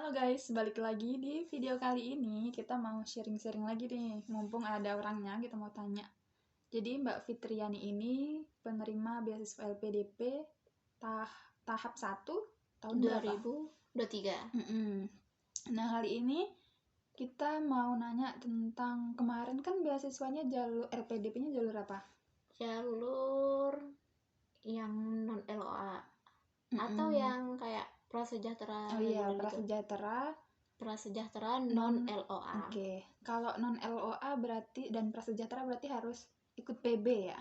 Halo guys, balik lagi di video kali ini kita mau sharing-sharing lagi nih. Mumpung ada orangnya, kita mau tanya. Jadi Mbak Fitriani ini penerima beasiswa LPDP tahap 1 tahun berapa? 2023. Nah kali ini kita mau nanya tentang kemarin kan beasiswanya jalur LPDP-nya jalur apa? Jalur yang non LOA atau yang kayak prasejahtera Oh iya, reguler gitu. Prasejahtera non LOA. Oke. Kalau non LOA berarti dan prasejahtera berarti harus ikut PB ya?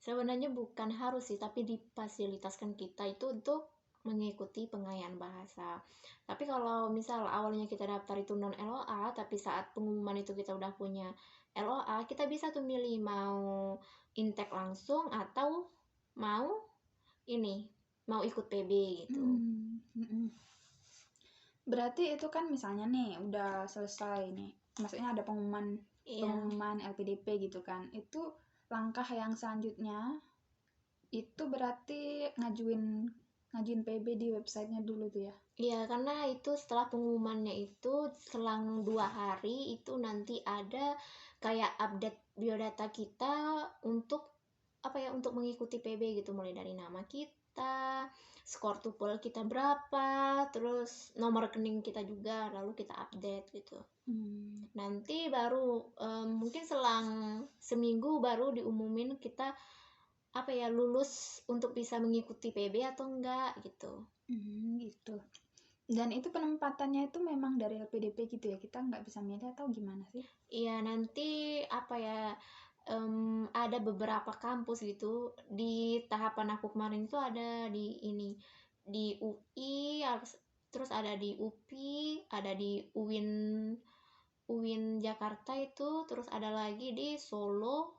Sebenarnya bukan harus sih, tapi difasilitaskan kita itu untuk mengikuti pengayaan bahasa. Tapi kalau misal awalnya kita daftar itu non LOA, tapi saat pengumuman itu kita udah punya LOA, kita bisa tuh milih mau intake langsung atau mau ikut PB gitu. Berarti itu kan misalnya nih udah selesai nih, maksudnya ada pengumuman LPDP gitu kan, itu langkah yang selanjutnya itu berarti ngajuin PB di websitenya dulu tuh ya? Iya, karena itu setelah pengumumannya itu selang 2 hari itu nanti ada kayak update biodata kita untuk untuk mengikuti PB gitu, mulai dari nama kita, skor TOEFL kita berapa, terus nomor rekening kita juga, lalu kita update gitu. Nanti baru mungkin selang seminggu baru diumumin kita lulus untuk bisa mengikuti PB atau enggak gitu. Gitu. Dan itu penempatannya itu memang dari LPDP gitu ya, kita nggak bisa milih atau gimana sih? Iya, nanti ada beberapa kampus gitu di tahapan aku kemarin itu ada di UI, terus ada di UPI, ada di UIN Jakarta itu, terus ada lagi di Solo,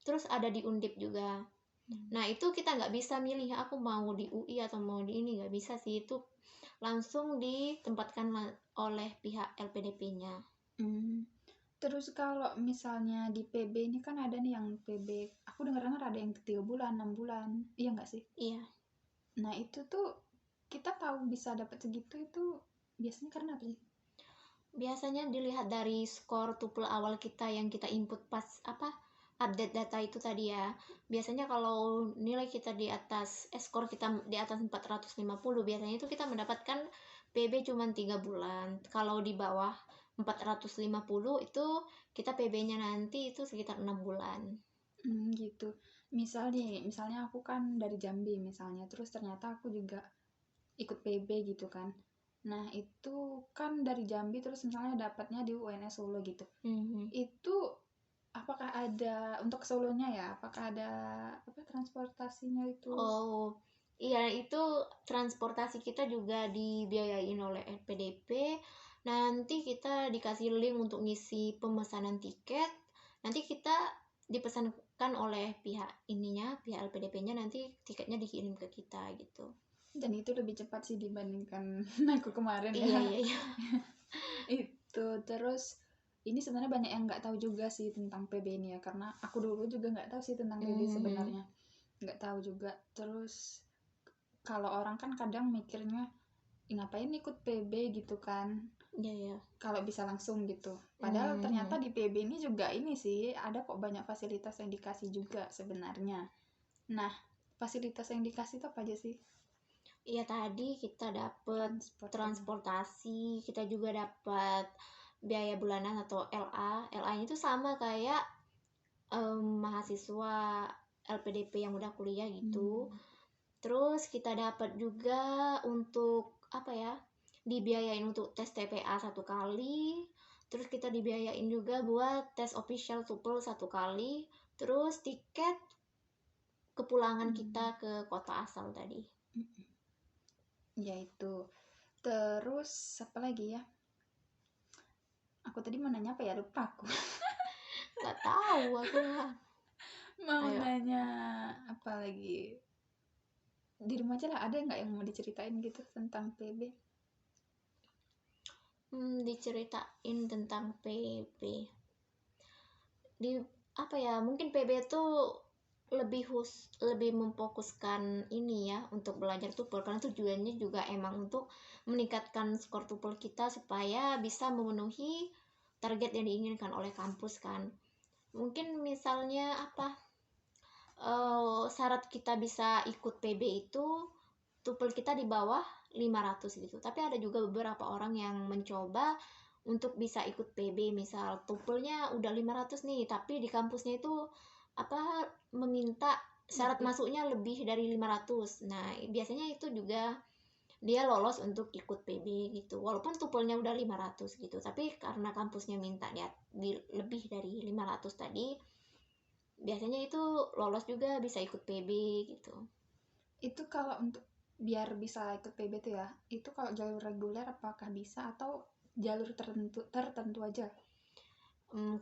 terus ada di Undip juga. Nah itu kita nggak bisa milih aku mau di UI atau mau di ini, nggak bisa sih, itu langsung ditempatkan oleh pihak LPDP-nya. Terus kalau misalnya di PB ini kan ada nih yang PB, aku dengar-dengar ada yang 3 bulan, 6 bulan, iya nggak sih? Iya. Nah itu tuh kita tahu bisa dapat segitu itu biasanya karena apa sih? Biasanya dilihat dari skor TOEFL awal kita yang kita input pas update data itu tadi ya. Biasanya kalau nilai kita di atas skor kita di atas 450, biasanya itu kita mendapatkan PB cuma 3 bulan. Kalau di bawah 450 itu kita PB-nya nanti itu sekitar 6 bulan. Gitu. Misalnya aku kan dari Jambi misalnya, terus ternyata aku juga ikut PB gitu kan. Nah itu kan dari Jambi terus misalnya dapatnya di UNS Solo gitu. Itu apakah ada untuk Solonya ya? Apakah ada transportasinya itu? Oh, iya, itu transportasi kita juga dibiayain oleh LPDP. Nanti kita dikasih link untuk ngisi pemesanan tiket. Nanti kita dipesankan oleh pihak LPDP-nya, nanti tiketnya dikirim ke kita gitu. Dan itu lebih cepat sih dibandingkan aku kemarin ya. Iya. Itu terus ini sebenarnya banyak yang nggak tahu juga sih tentang PB ini ya, karena aku dulu juga nggak tahu sih tentang PB sebenarnya, nggak tahu juga. Terus kalau orang kan kadang mikirnya ngapain ikut PB gitu kan, Iya. kalau bisa langsung gitu. Padahal ternyata di PB ini juga ini sih ada kok banyak fasilitas yang dikasih juga sebenarnya. Nah fasilitas yang dikasih itu apa aja sih? Iya, tadi kita dapat transportasi, kita juga dapat biaya bulanan atau LA. LA-nya itu sama kayak mahasiswa LPDP yang udah kuliah gitu. Terus kita dapat juga untuk dibiayain untuk tes TPA 1 kali. Terus kita dibiayain juga buat tes official TOEFL 1 kali. Terus tiket kepulangan kita ke kota asal tadi. Ya itu. Terus apa lagi ya? Aku tadi mau nanya apa ya, lupa aku. Gak tahu aku. Mau nanya apa lagi? Di rumah aja lah, ada nggak yang mau diceritain gitu tentang PB? Diceritain tentang PB. Mungkin PB itu lebih memfokuskan ini ya untuk belajar TOEFL, karena tujuannya juga emang untuk meningkatkan skor TOEFL kita supaya bisa memenuhi target yang diinginkan oleh kampus kan. Mungkin misalnya apa, syarat kita bisa ikut PB itu TOEFL kita di bawah 500 gitu. Tapi ada juga beberapa orang yang mencoba untuk bisa ikut PB, misal TOEFL-nya udah 500 nih, tapi di kampusnya itu apa, meminta syarat Lebih. masuknya lebih dari 500. Nah, biasanya itu juga dia lolos untuk ikut PB gitu. Walaupun TOEFL-nya udah 500 gitu, tapi karena kampusnya minta dia lebih dari 500 tadi, biasanya itu lolos juga bisa ikut PB gitu. Itu kalau untuk biar bisa ikut PB tuh ya, itu kalau jalur reguler apakah bisa atau jalur tertentu aja?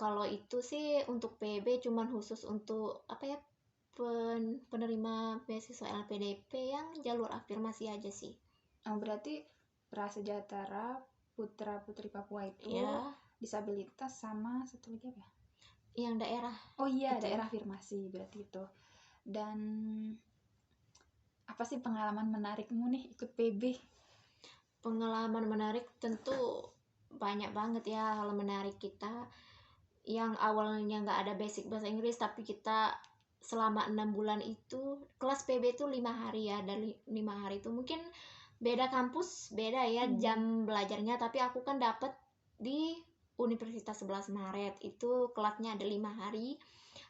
Kalau itu sih untuk PB cuman khusus untuk apa ya, penerima beasiswa LPDP yang jalur afirmasi aja sih. Oh, berarti prasejahtera putra putri Papua itu Ya, disabilitas sama satu lagi apa ya? yang daerah Oh iya, itu. daerah afirmasi berarti itu. Dan apa sih pengalaman menarikmu nih ikut PB? Pengalaman menarik tentu banyak banget ya hal menarik kita. Yang awalnya nggak ada basic bahasa Inggris, tapi kita selama 6 bulan itu kelas PB itu 5 hari ya. Dari 5 hari itu mungkin beda kampus beda ya jam belajarnya, tapi aku kan dapet di Universitas 11 Maret itu kelasnya ada 5 hari.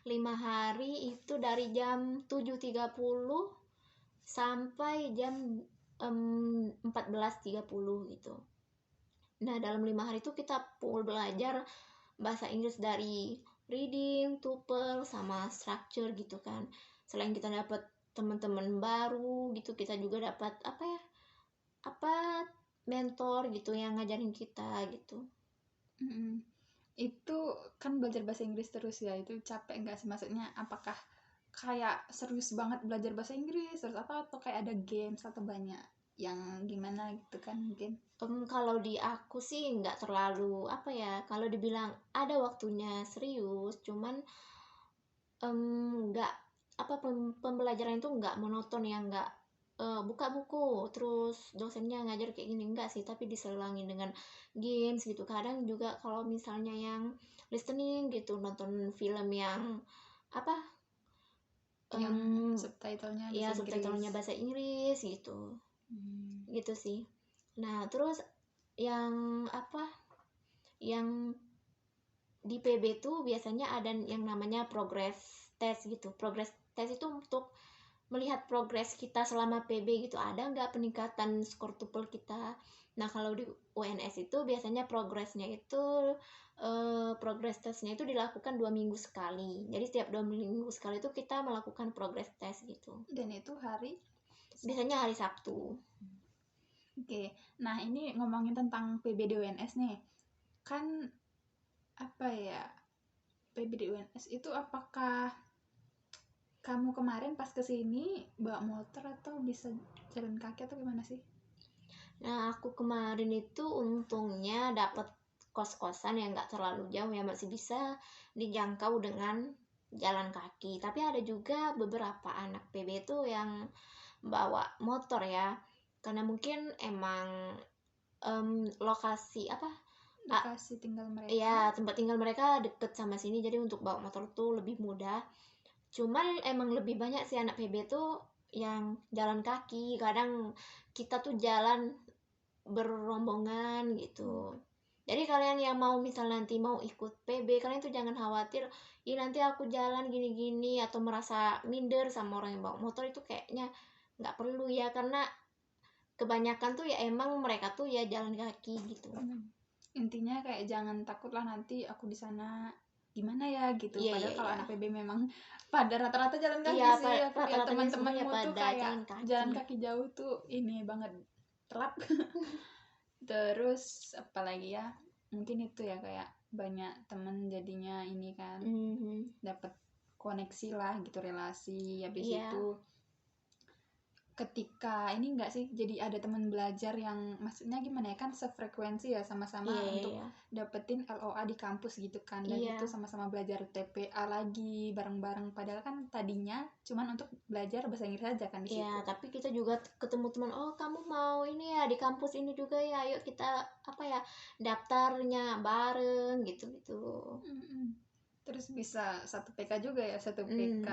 5 hari itu dari jam 7.30 sampai jam 14.30 gitu. Nah, dalam 5 hari itu kita full belajar bahasa Inggris dari reading, tuple, sama structure gitu kan. Selain kita dapat teman-teman baru gitu, kita juga dapat apa ya, apa, mentor gitu yang ngajarin kita gitu. Itu kan belajar bahasa Inggris terus ya, itu capek nggak sih? Maksudnya apakah kayak serius banget belajar bahasa Inggris terus apa, atau kayak ada games atau banyak yang gimana gitu kan mungkin? Kalau di aku sih nggak terlalu apa ya, kalau dibilang ada waktunya serius, cuman nggak apa, pembelajaran itu nggak monoton ya, nggak buka buku terus dosennya ngajar kayak gini, enggak sih, tapi diselangi dengan games gitu. Kadang juga kalau misalnya yang listening gitu, nonton film yang apa, Yang subtitlenya ya bahasa Inggris. subtitlenya bahasa Inggris gitu. Gitu sih. Nah, terus yang apa, yang di PB tuh biasanya ada yang namanya progress test gitu. Progress test itu untuk melihat progres kita selama PB gitu, ada nggak peningkatan skor TOEFL kita. Nah, kalau di UNS itu biasanya progresnya itu progress testnya itu dilakukan 2 minggu sekali. Jadi setiap 2 minggu sekali itu kita melakukan progress test gitu. Dan itu hari Biasanya hari Sabtu. Oke, nah ini ngomongin tentang PB di UNS nih, kan apa ya, PB di UNS itu apakah kamu kemarin pas kesini bawa motor atau bisa jalan kaki atau gimana sih? Nah, aku kemarin itu untungnya dapet kos-kosan yang nggak terlalu jauh ya, masih bisa dijangkau dengan jalan kaki. Tapi ada juga beberapa anak PB itu yang bawa motor ya, karena mungkin emang lokasi apa, Lokasi tinggal mereka? ya tempat tinggal mereka deket sama sini, jadi untuk bawa motor tuh lebih mudah. Cuman emang lebih banyak sih anak PB tuh yang jalan kaki. Kadang kita tuh jalan berrombongan gitu. Jadi kalian yang mau misal nanti mau ikut PB, kalian tuh jangan khawatir, "Ih, nanti aku jalan gini-gini," atau merasa minder sama orang yang bawa motor. Itu kayaknya nggak perlu ya, karena kebanyakan tuh ya emang mereka tuh ya jalan kaki gitu. Intinya kayak jangan takut lah nanti aku di sana gimana ya gitu. Iya, Padahal iya, kalau iya. anak PB memang pada rata-rata jalan kaki Iya, sih. Aku lihat rata-ratanya semuanya teman-temanmu tuh pada kayak jalan kaki. jalan kaki jauh tuh ini banget, telap. Terus apalagi ya, mungkin itu ya, kayak banyak temen jadinya ini kan, dapat koneksi lah gitu, relasi. Habis Iya. itu ketika ini enggak sih, jadi ada teman belajar yang maksudnya gimana ya, kan sefrekuensi ya sama-sama untuk dapetin LOA di kampus gitu kan, dan itu sama-sama belajar TPA lagi bareng-bareng, padahal kan tadinya cuman untuk belajar bahasa Inggris aja kan di situ. Iya, tapi kita juga ketemu teman, oh kamu mau ini ya di kampus ini juga ya, ayo kita apa ya daftarnya bareng gitu-gitu. Terus bisa satu PK juga ya, satu PK.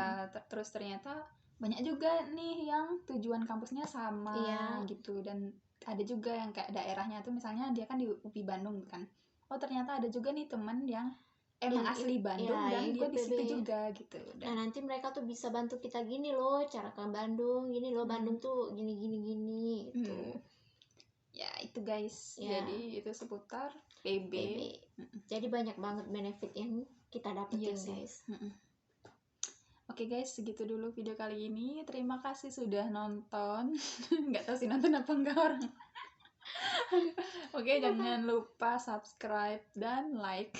Terus ternyata banyak juga nih yang tujuan kampusnya sama gitu, dan ada juga yang kayak daerahnya tuh misalnya dia kan di UPI Bandung kan, oh ternyata ada juga nih temen yang emang asli Bandung dan dia di situ juga gitu. Nah nanti mereka tuh bisa bantu kita gini loh cara ke Bandung, gini loh Bandung tuh gini gitu. Ya itu guys, jadi itu seputar PB. Jadi banyak banget benefit yang kita dapetin guys. Oke guys, segitu dulu video kali ini. Terima kasih sudah nonton. Nggak tahu sih nonton apa enggak orang. Oke, jangan lupa subscribe dan like.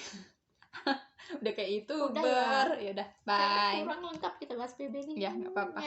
Udah kayak YouTuber. Ya udah, bye. Kurang lengkap kita bahas PB ini. Ya, nggak apa-apa.